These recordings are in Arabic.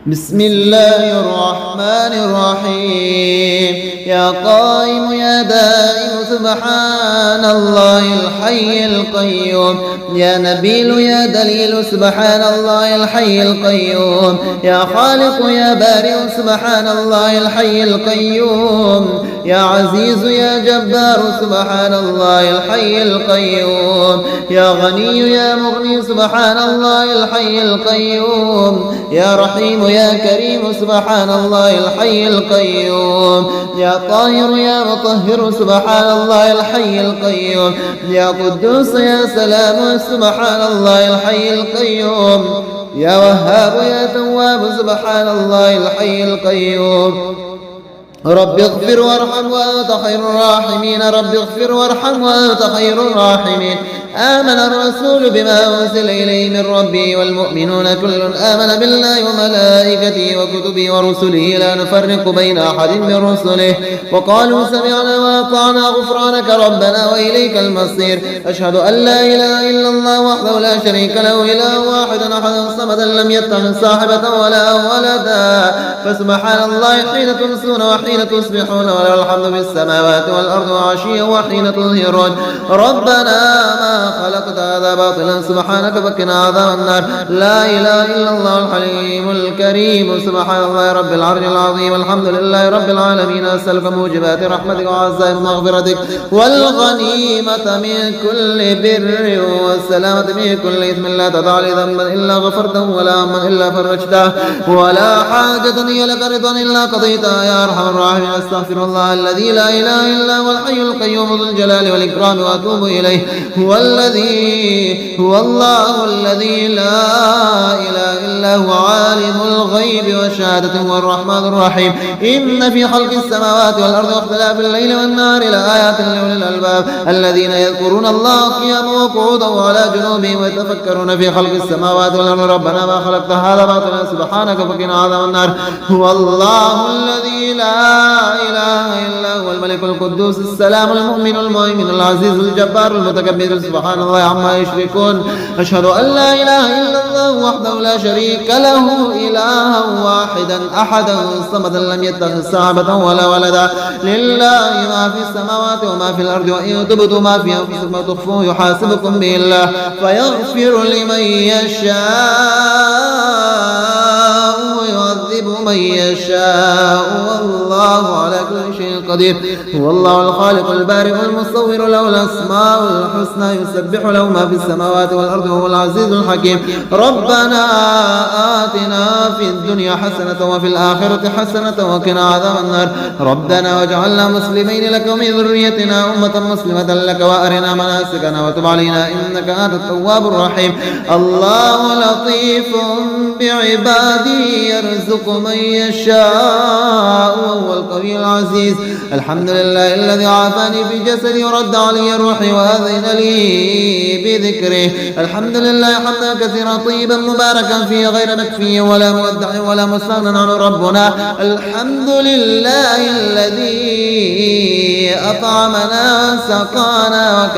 بسم الله الرحمن الرحيم. يا قائم يا دائم سبحان الله الحي القيوم. يا نبيل يا دليل سبحان الله الحي القيوم. يا خالق يا بارئ سبحان الله الحي القيوم. يا عزيز يا جبار سبحان الله الحي القيوم. يا غني يا مغني سبحان الله الحي القيوم. يا رحيم يا كريم سبحان الله الحي القيوم. يا طاهر يا مطهر سبحان الله الحي القيوم. يا قدوس يا سلام سبحان الله الحي القيوم. يا وهاب يا تواب سبحان الله الحي القيوم. رب اغفر وارحم وأنت خير الراحمين. رب اغفر وارحم وأنت خير الراحمين. آمن الرسول بما أنزل إليه من ربه والمؤمنون كل آمن بالله وملائكته وكتبه ورسله لا نفرق بين أحد من رسله وقالوا سمعنا وأطعنا غفرانك ربنا وإليك المصير. أشهد أن لا إله إلا الله وحده لا شريك له إله واحد أحد صمدا لم يتخذ صاحبة ولا ولدا. فسبحان الله حين تمسون وحين تصبحون وله الحمد في السماوات والأرض وعشيا وحين تظهرون. ربنا ما خلقت هذا باطلا سبحانك فقنا عذاب النار. لا إله إلا الله الحليم الكريم. سبحان الله رب العرش العظيم. الحمد لله رب العالمين. أسألك موجبات رحمتك وعزائم مغفرتك والغنيمة من كل بر والسلامة من كل إثم لا تدع لي ذنبا إلا غفرته ولا هما إلا فرجته ولا حاجة هي لك رضا إلا قضيتها يا أرحم الراحمين. أستغفر الله الذي لا إله إلا هو الحي القيوم ذو الجلال والإكرام وأتوب إليه. هو الله الذي لا إله إلا هو عالم الغيب والشهادة هو الرحمن الرحيم. إن في خلق السماوات والأرض واختلاف الليل والنهار لآيات لأولي الألباب الذين يذكرون الله قياما وقعودا وعلى جنوبهم ويتفكرون في خلق السماوات والأرض ربنا ما خلقت هذا باطلا سبحانك فقنا عذاب النار. هو الله الذي لا إله إلا هو الملك القدوس السلام المؤمن المهيمن العزيز الجبار المتكبر سبحان الله عما يشركون. أشهد أن لا إله إلا الله وحده لا شريك له إلها واحدا أحدا صمدا لم يتخذ صاحبة ولا ولدا. لله ما في السماوات وما في الأرض وإن تبدوا ما في أنفسكم وتخفوه يحاسبكم به الله فيغفر لمن يشاء ويعذب من يشاء والله على كل شيء قدير. هو الله الخالق البارئ المصور له الأسماء الحسنى يسبح له ما في السماوات والأرض وهو العزيز الحكيم. ربنا آتنا في الدنيا حسنة وفي الآخرة حسنة وقنا عذاب النار. ربنا واجعلنا مسلمين لك ومن ذريتنا أمة مسلمة لك وأرنا مناسكنا وتب علينا إنك أنت التواب الرحيم. الله لطيف بعباده يرزق من يشاء وهو القوي العزيز. الحمد لله الذي عافاني في جسدي ورد علي روحي وأذن لي بذكره. الحمد لله حمدا كثيرا طيبا مباركا فيه غير مكفي ولا مودع ولا مستغنى عنه ربنا. الحمد لله الذي أطعمنا سقانا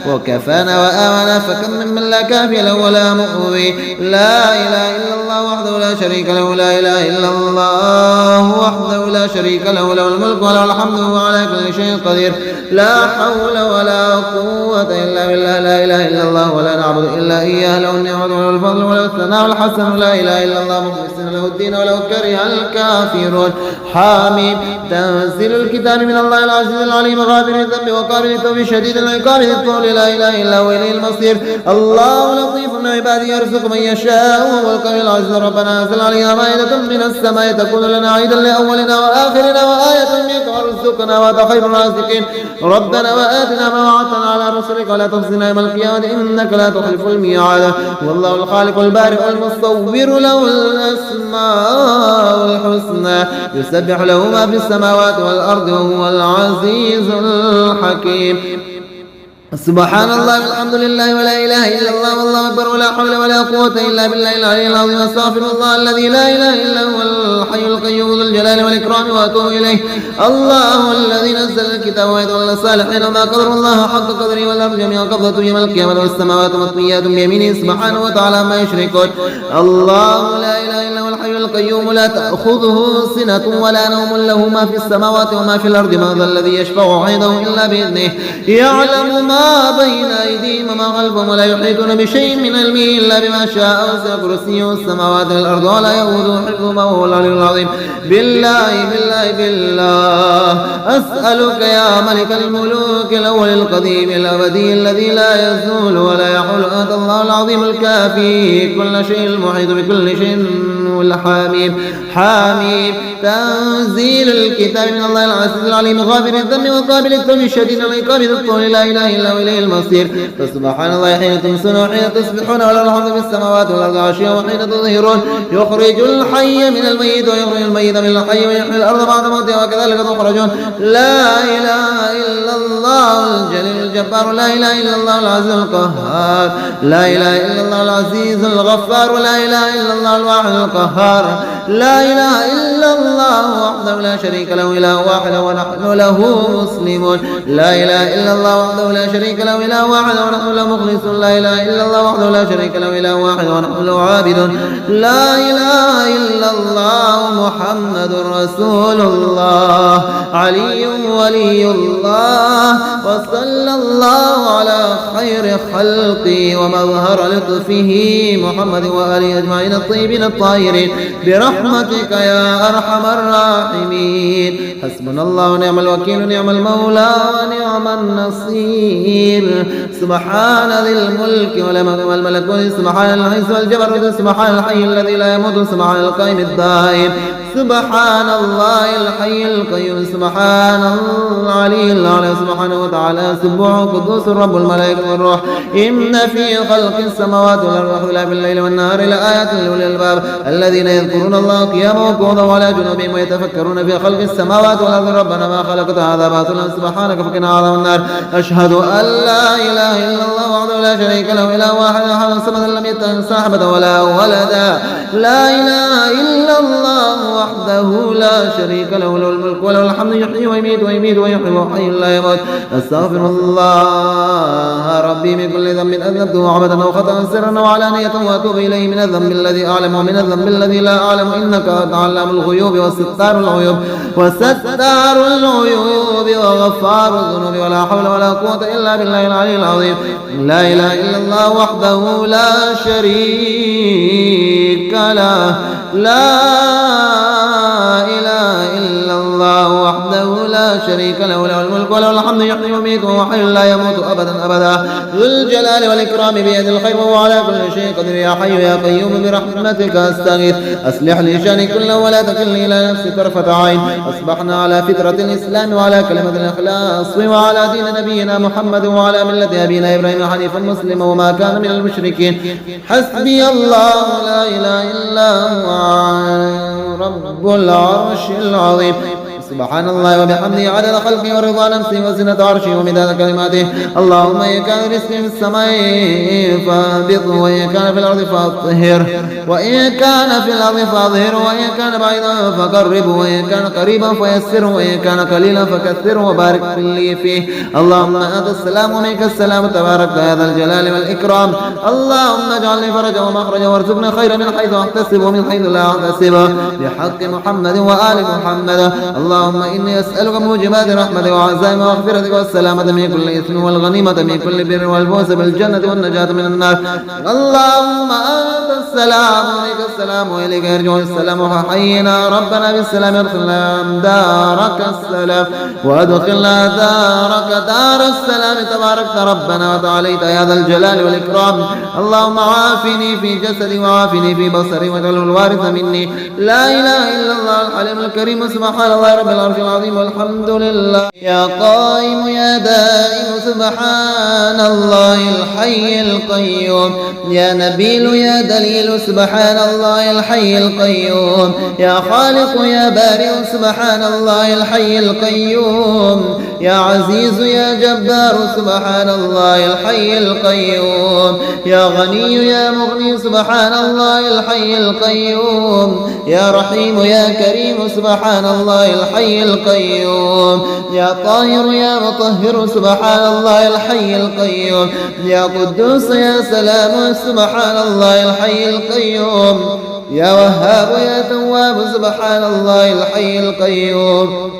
وكفانا وآمنا فكم من لا كافي له ولا مؤوي. لا إله إلا الله وحده لا شريك له. لا إله إلا الله وحده لا شريك له له الملك وله الحمد وهو على كل شيء قدير. لا حول ولا قوة إلا بالله. لا إله إلا الله ولا نعبد إلا إياه له النعمة وله الفضل وله الثناء الحسن. لا إله إلا الله مخلصين له الدين ولو كره الكافرون. حاميم. تنزيل الكتاب من الله العزيز العليم غافر الذنب وقابل التوب شديد العقاب ذي الطول. لا إله إلا هو إليه المصير. الله لطيف بعباده يرزق من يشاء وهو القوي العزيز. ربنا أنزل علينا مائدة من السماء تكون لنا عيدا لأولنا وآخرنا وآية منك وارزقنا وأنت خير الرازقين. ربنا وآتنا ما وعدتنا على رسلك ولا تخزنا يوم القيامة إنك لا تخلف الميعاد. والله الخالق البارئ المصور له الأسماء الحسنى يسبح له ما في السماوات والأرض وهو العزيز الحكيم. سبحان الله والحمد لله ولا إله إلا الله والله أكبر ولا حول ولا قوة إلا بالله العلي العظيم. أستغفر الله الذي لا إله إلا هو الحي القيوم ذو الجلال والإكرام وأتوب إليه. الله الذي نزل الكتاب ويتولى الصالحين وما قدر الله حق قدره والأرض جميعا قبضته يوم القيامة والسماوات مطويات بيمينه سبحانه وتعالى ما يشركون. الله لا إله إلا هو الحي القيوم لا تأخذه سنة ولا نوم له ما في السماوات وما في الأرض من ذا الذي يشفع عنده إلا بإذنه يعلم ما بين أيديهم وما خلفهم ولا يحيطون بشيء من علمه إلا بما شاء وسع كرسيه السماوات والأرض ولا يؤوده حفظهما وهو العلي العظيم. بالله أسألك يا ملك الملوك الأول القديم الأبدي الذي لا يزول ولا يحول أنت الله العظيم الكافي كل شيء المحيط بكل شيء حميم تنزيل الكتاب من الله العزيز العليم غافر الذنب وقابل التوب الشديد العقاب ذي الطول لا إله إلا هو إليه المصير. فسبحان الله حين تمسون وحين تصبحون وله الحمد في السماوات والأرض عشيا وحين تظهرون يخرج الحي من الميت ويخرج الميت من الحي ويحيي الأرض بعد موتها وكذلك تخرجون. لا إله إلا الله الجليل الجبار لا إله إلا الله العزيز القهار لا إله إلا الله العزيز الغفار لا إله إلا الله الواحد القهار لا إله إلا الله وحده لا شريك له إله واحد ونحن له مسلمون. لا إله إلا الله وحده لا شريك له إله واحد ونحن له مخلصون. لا إله إلا الله وحده لا شريك له إله واحد ونحن له عابدون. لا إله إلا الله محمد رسول الله علي ولي الله وصلى الله على خير خلقه ومظهر لطفه محمد وآله أجمعين الطيبين الطاهرين برحمتك يا أرحم الراحمين. حسبنا الله ونعم الوكيل نعم المولى ونعم النصير. سبحان ذي الملك والملكوت سبحان العز والجبروت سبحان الحي الذي لا يموت سبحان القائم الدائم سبحان الله الحي القيوم سبحان العلي الأعلى سبحانه وتعالى سبحانه قدوس رب الملائكة والروح. إن في خلق السماوات والأرض واختلاف الليل والنهار لآيات لأولي الألباب الذين يذكرون الله قياما وقعودا وعلى جنوبهم ويتفكرون في خلق السماوات والأرض ربنا ما خلقت هذا باطلا سبحانك فقنا عذاب النار. أشهد أن لا إله إلا الله وحده لا شريك له إله واحد أحد الصمد لم يتخذ صاحبة ولا ولدا. لا إله إلا الله وحده لا شريك له له الملك وله الحمد يحيي ويميت ويميت ويحيي وحي لا يموت. أستغفر الله ربي من كل ذنب أذنبته وعبدا أو خطأ سرا وعلانية وأتوب إليه من الذنب الذي أعلم ومن الذنب الذي لا أعلم إنك تعلم الغيوب وستار العيوب وغفار الذنوب ولا حول ولا قوة إلا بالله العلي العظيم. لا إله إلا الله وحده لا شريك له لا إله إلا الله وحده لا شريك له له الملك وله الحمد يحيي ويميت وهو حي لا يموت أبدا ذو الجلال والإكرام بيد الخير وهو على كل شيء قدير. يا حي يا قيوم برحمتك أستغيث أصلح لي شأني كله ولا تكلني إلى نفسي طرفة عين. أصبحنا على فطرة الإسلام وعلى كلمة الإخلاص وعلى دين نبينا محمد وعلى ملة أبينا إبراهيم حنيفا مسلما وما كان من المشركين. حسبي الله لا إله إلا هو رب العرش العظيم. سبحان الله وبحمده عدد خلقه ورضا نفسه وزنة عرشه ومداد كلماته. اللهم إن كان رزقي في السماء فاهبطه وإن كان في الأرض فاطهر وإن كان في الأرض فاظهر وإن كان بعيدا فقربه وإن كان قريبا فيسره وإن كان قليلا فكثره وبارك لي فيه. اللهم أنت السلام ومنك السلام تبارك يا ذا الجلال والإكرام. اللهم اجعل لي فرجا ومخرجا وارزقنا خيرا من حيث أحتسب ومن حيث لا أحتسب بحق محمد وآل محمد. اللهم إني أسألك موجبات رحمتك وعزائم مغفرتك والسلامة من كل إثم والغنيمة من كل بر والفوز بالجنة والنجاة من النار. اللهم أنت السلام ومنك السلام وإليك يرجع السلام وحينا ربنا بالسلام ادخلنا دارك السلام وادخلنا دارك دار السلام تباركت ربنا وتعاليت يا ذا الجلال والإكرام. اللهم عافني في جسدي وعافني في بصري واجعله الوارث مني. لا إله إلا الله الحليم الكريم. سبحان الله رب رب العرش العظيم والحمد لله. يا قائم يا دائم سبحان الله الحي القيوم. يا نبيل يا دليل سبحان الله الحي القيوم. يا خالق يا بارئ سبحان الله الحي القيوم. يا عزيز يا جبار سبحان الله الحي القيوم. يا غني يا مغني سبحان الله الحي القيوم. يا رحيم يا كريم سبحان الله الحي القيوم. يا طاهر يا مطهر سبحان الله الحي القيوم. يا قدوس يا سلام سبحان الله الحي القيوم. يا وهاب يا تواب سبحان الله الحي القيوم.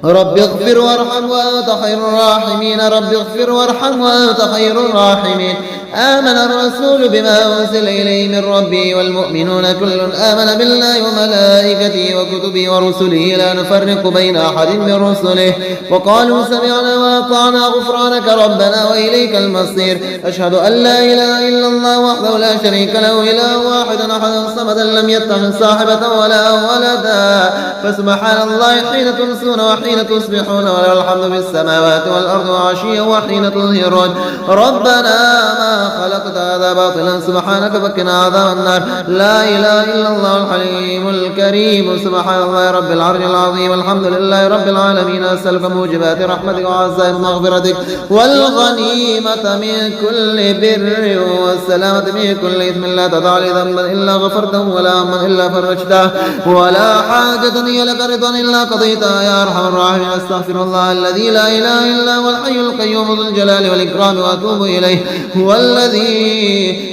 رب اغفر وارحم وأنت خير الراحمين. رب اغفر وارحم وأنت خير الراحمين. آمن الرسول بما أنزل إليه من ربه والمؤمنون كل آمن بالله وملائكته وكتبه ورسله لا نفرق بين أحد من رسله وقالوا سمعنا وأطعنا غفرانك ربنا وإليك المصير. أشهد أن لا إله إلا الله وحده لا شريك له إله واحد أحد صمدا لم يتخذ صاحبة ولا ولدا. فسبحان الله حين تمسون وحين تصبحون وله الحمد في السماوات والأرض وعشيا وحين تظهرون. ربنا ما خلقت هذا باطلا سبحانك فقنا عذاب النار. لا إله إلا الله الحليم الكريم. سبحان الله رب العرش العظيم. الحمد لله رب العالمين. أسألك موجبات رحمتك وعزائم مغفرتك والغنيمة من كل بر والسلامة من كل إثم لا تدع لي ذنبا إلا غفرته ولا هما إلا فرجته ولا حاجة هي لك رضا إلا قضيتها يا أرحم الراحمين. أستغفر الله الذي لا إله إلا هو الحي القيوم ذو الجلال والإكرام وأتوب إليه.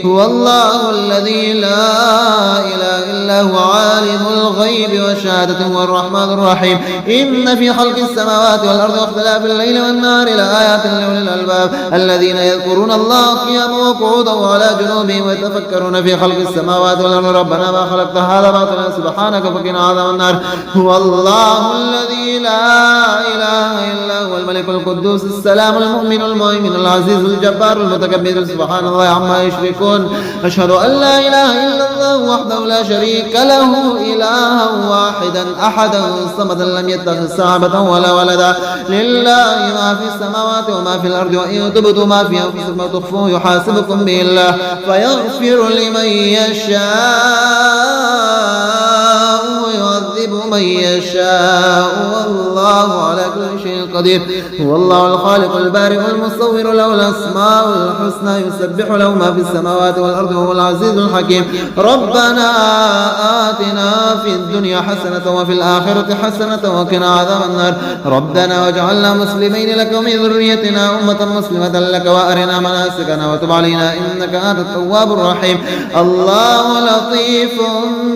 هو الله الذي لا إله إلا هو عالم الغيب والشهادة هو الرحمن الرحيم. إن في خلق السماوات والأرض واختلاف الليل والنهار لآيات لأولي الألباب الذين يذكرون الله قياما وقعودا وعلى جنوبهم ويتفكرون في خلق السماوات والأرض ربنا ما خلقت هذا باطلا سبحانك فقنا عذاب النار. هو الله الذي لا إله إلا هو الملك القدوس السلام المؤمن المهيمن العزيز الجبار المتكبر سبحان الله عما يشركون. أشهد أن لا إله إلا الله وحده لا شريك له إلها واحدا أحدا صمدا لم يتخذ صاحبة ولا ولدا. لله ما في السماوات وما في الأرض وإن تبدوا ما في أنفسكم وتخفوه يحاسبكم به الله فيغفر لمن يشاء ويعذب من يشاء والله على كل شيء قدير. هو الله الخالق البارئ المصور له الأسماء الحسنى يسبح له ما في السماوات والأرض وهو العزيز الحكيم. ربنا آتنا في الدنيا حسنة وفي الآخرة حسنة وقنا عذاب النار. ربنا واجعلنا مسلمين لك ومن ذريتنا أمة مسلمة لك وأرنا مناسكنا وتب علينا إنك أنت التواب الرحيم. الله لطيف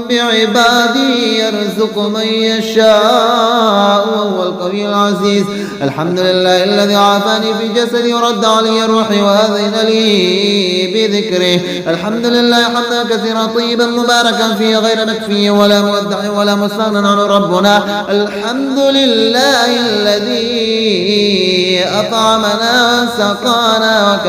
بعباده يرزق من يشاء وهو القوي العزيز. الحمد لله الذي عافاني في جسدي ورد علي روحي وأذن لي بذكره. الحمد لله حمدا كثيرا طيبا مباركا فيه غير مكفي ولا مودع ولا مستغنى عنه ربنا. الحمد لله الذي أطعمنا وسقانا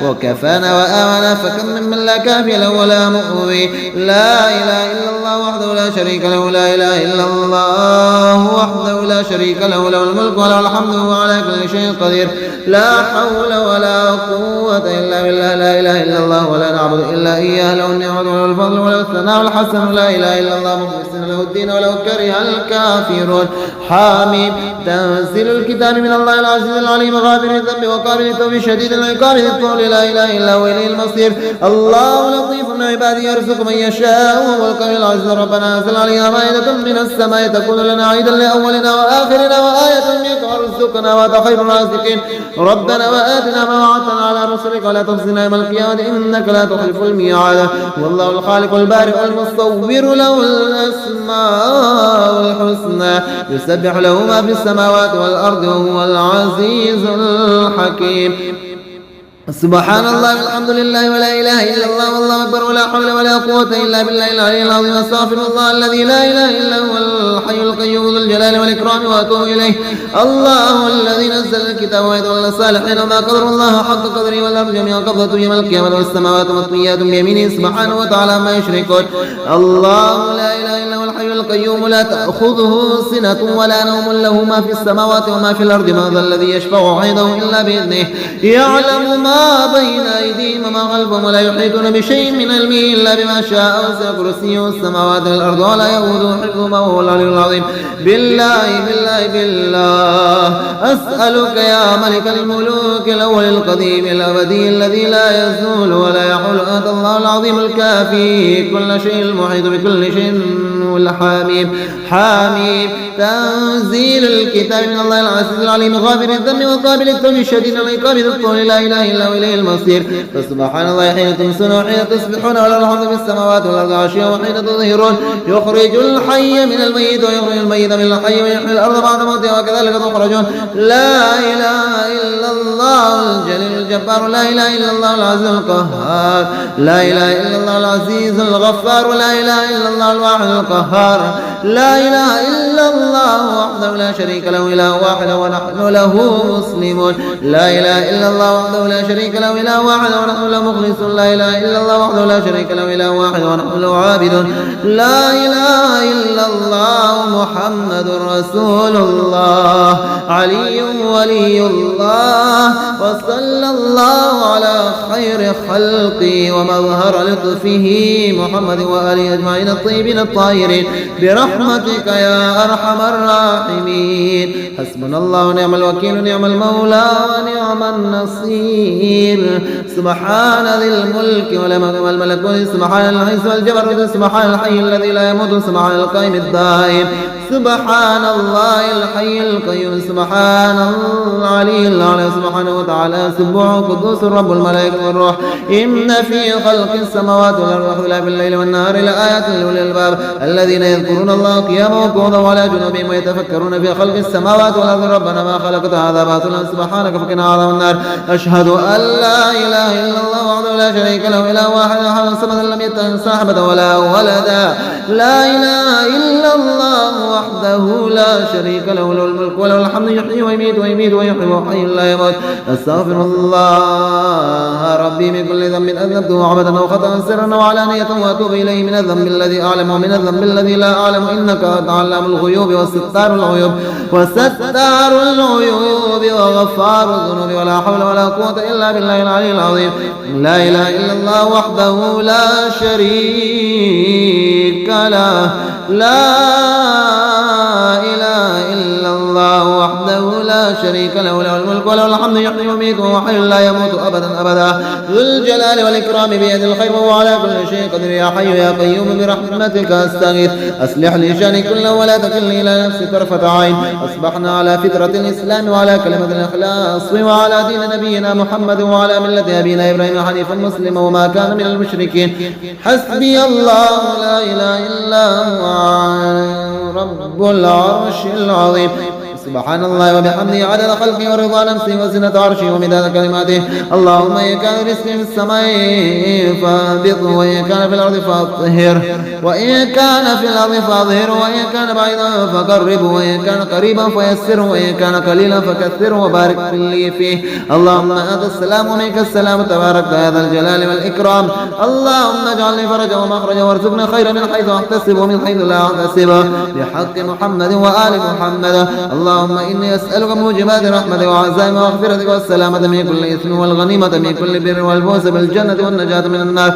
وكفانا وآمنا فكم من لا كافي له ولا مؤوي. لا إله إلا الله وحده لا شريك له. لا إله إلا الله وحده لا شريك له. له الملك وله الحمد وهو على كل شيء قدير. لا حول ولا قوة إلا بالله. لا إله إلا الله ولا نعبد إلا إياه. له النعمة وله الفضل وله الثناء الحسن. لا إله إلا الله مخلصين له الدين ولو كره الكافرون. حاميم. تنزيل الكتاب من الله العزيز العليم غافر الذنب وقابل التوب شديد العقاب ذي الطول. لا إله إلا هو إليه المصير. الله لطيف بعباده يرزق من يشاء وهو القوي العزيز. ربنا أنزل علينا مائدة من السماء تكون لنا عيدا لأولنا وآخرنا وآية منك وارزقنا وأنت خير الرازقين. ربنا وآتنا ما وعدتنا على رسلك ولا تخزنا يوم القيامة إنك لا تخلف الميعاد. والله الخالق البارئ المصور له الأسماء الحسنى يسبح له ما في السماوات والأرض وهو العزيز الحكيم. سبحان الله والحمد لله ولا إله إلا الله والله أكبر ولا حول ولا قوة إلا بالله العلي العظيم. أستغفر الله الذي لا إله إلا هو الحي القيوم ذو الجلال والإكرام وأتوب إليه. الله الذي نزل الكتاب ويتولى الصالحين وما قدر الله حق قدره والأرض جميعا قبضته يوم القيامة والسماوات مطويات بيمينه سبحانه وتعالى ما يشركون. الله لا إله إلا هو الحي القيوم لا تأخذه سنة ولا نوم له ما في السماوات وما في الأرض من ذا الذي يشفع عنده إلا بإذنه يعلم ما بين أيديهم وما خلفهم ولا يحيطون بشيء من علمه إلا بما شاء وسع كرسيه السماوات والأرض ولا يؤوده حفظهما وهو العلي العظيم. بالله أسألك يا ملك الملوك الأول القديم الأبدي الذي لا يزول ولا يحول أنت الله العظيم الكافي كل شيء المحيط بكل شيء حميم تنزيل الكتاب من الله العزيز العليم غافر الذنب وقابل التوب الشديد العقاب ذي الطول لا إله إلا هو إليه المصير. فسبحان الله حين تمسون وحين تصبحون وله الحمد في السماوات والأرض عشيا وحين تظهرون يخرج الحي من الميت ويخرج الميت من الحي ويحيي الأرض بعد موتها وكذلك تخرجون. لا إله إلا الله الجليل الجبار لا إله إلا الله العزيز القهار لا إله إلا الله العزيز الغفار لا إله إلا الله الواحد القهار لا إله إلا الله وحده لا شريك له إله واحد ونحن له مسلمون. لا إله إلا الله وحده لا شريك له إله واحد ونحن له مخلصون. لا إله إلا الله وحده لا شريك له إله واحد ونحن له عابدون. لا إله إلا الله محمد رسول الله علي ولي الله وصلى الله على خير خلقه ومظهر لطفه محمد وآله أجمعين الطيبين الطاهرين برحمتك يا أرحم الراحمين. حسبنا الله ونعم الوكيل نعم المولى ونعم النصير. سبحان ذي الملك والملكوت سبحان العز والجبروت سبحان الحي الذي لا يموت سبحان القائم الدائم سبحان الله الحي القيوم سبحان العلي الأعلى سبحانه وتعالى سبح قدوس رب الملائكة والروح. إن في خلق السماوات والأرض واختلاف الليل والنهار لآيات لأولي الألباب الذين يذكرون الله قياما وقعودا وعلى جنوبهم ويتفكرون في خلق السماوات والأرض ربنا ما خلقت هذا باطلا سبحانك فقنا عذاب النار. أشهد أن لا إله إلا الله وحده لا شريك له إله واحد أحد الصمد لم يتخذ صاحبة ولا ولدا. لا إله إلا الله وحده لا شريك له له الملك وله الحمد يحيي ويميت ويميت ويحيي وحي لا يموت. أستغفر الله ربي من كل ذنب أذنبته وعبدا أو خطأ سرا وعلانية وأتوب إليه من الذنب الذي أعلم ومن الذنب الذي لا أعلم إنك تعلم الغيوب وستار الغيوب وغفار الذنوب ولا حول ولا قوة إلا بالله العلي العظيم. لا إله إلا الله وحده لا شريك له لا إله إلا الله وحده لا شريك له له الملك وله الحمد يحيي ويميت وهو حي لا يموت أبدا ذو الجلال والإكرام بيد الخير وهو على كل شيء قدير. يا حي يا قيوم برحمتك أستغيث أصلح لي شأني كله ولا تكلني إلى نفسي طرفة عين. أصبحنا على فطرة الإسلام وعلى كلمة الإخلاص وعلى دين نبينا محمد وعلى ملة أبينا إبراهيم حنيفا مسلما وما كان من المشركين. حسبي الله لا إله إلا هو رب العرش العظيم. سبحان الله وبحمده عدد خلقه ورضا نفسه وزنة عرشه ومداد كلماته. اللهم إن كان رزقي في السماء فاهبطه وإن كان في الأرض فاطهره وإن كان في الأرض فاظهره وإن كان بعيدا فقربه وإن كان قريبا فيسره وإن كان قليلا فكثره وبارك لي فيه. اللهم أنت السلام ومنك السلام تبارك يا ذا الجلال والإكرام. اللهم اجعل لي فرجا ومخرجا وارزقنا خيرا من حيث أحتسب ومن حيث لا أحتسب بحق محمد وآل محمد. اللهم إني أسألك موجبات رحمتك وعزائم مغفرتك والسلامة من كل إثم والغنيمة من كل بر والفوز بالجنة والنجاة من النار.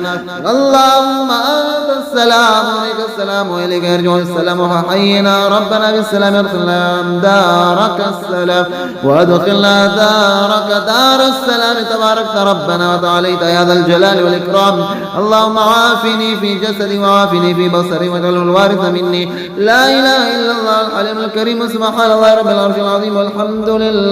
اللهم أنت السلام ومنك السلام وإليك يرجع السلام وحينا ربنا بالسلام ادخلنا دارك السلام وادخلنا دارك دار السلام تباركت ربنا وتعاليت يا ذا الجلال والإكرام. اللهم عافني في جسدي وعافني في بصري واجعله الوارث مني. لا إله إلا الله الحليم الكريم. سبحان الله رب العرش العظيم والحمد لله.